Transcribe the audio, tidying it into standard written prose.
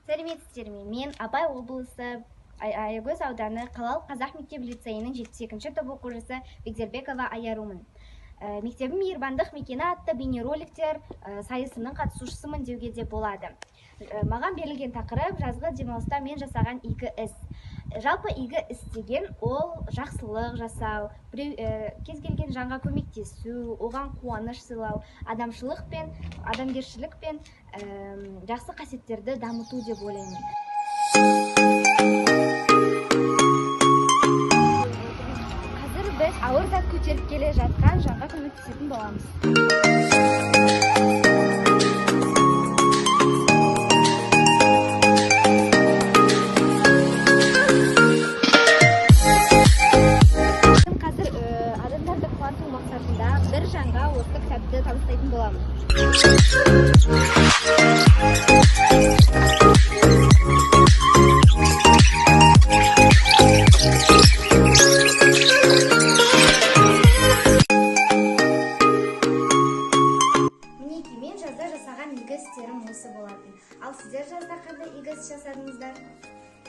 Сәлеметсіздер ме? Мен Абай облысы Аягөз ауданы қалалық қазақ мектеп-лицейінің 72-ші топ оқушысы Бекзербекова Аярумын. Мектебім мейірбандық мекені атты бейнероликтер сайысының қатысушысымын деуге де болады. Маған берілген тақырып жазғы демалыста мен жасаған игі іс. Жалпы игі іс деген ол жақсылық жасау, кез келген жанға көмектесу, оған қуаныш сыйлау, адамшылық пен адамгершілік пен жақсы қасиеттерді дамыту деп ойлаймын. Қазір біз ауыр зат көтеріп келе жатқан жанға көмектесетін боламыз. Адамдарды қуанту мақсатында бір жанға осы кітапты табыстайтын боламын. Мінекей, мен жазда жасаған игі істерім осы болатын. Ал сіздер жазда қандай игі іс жасадыңыздар?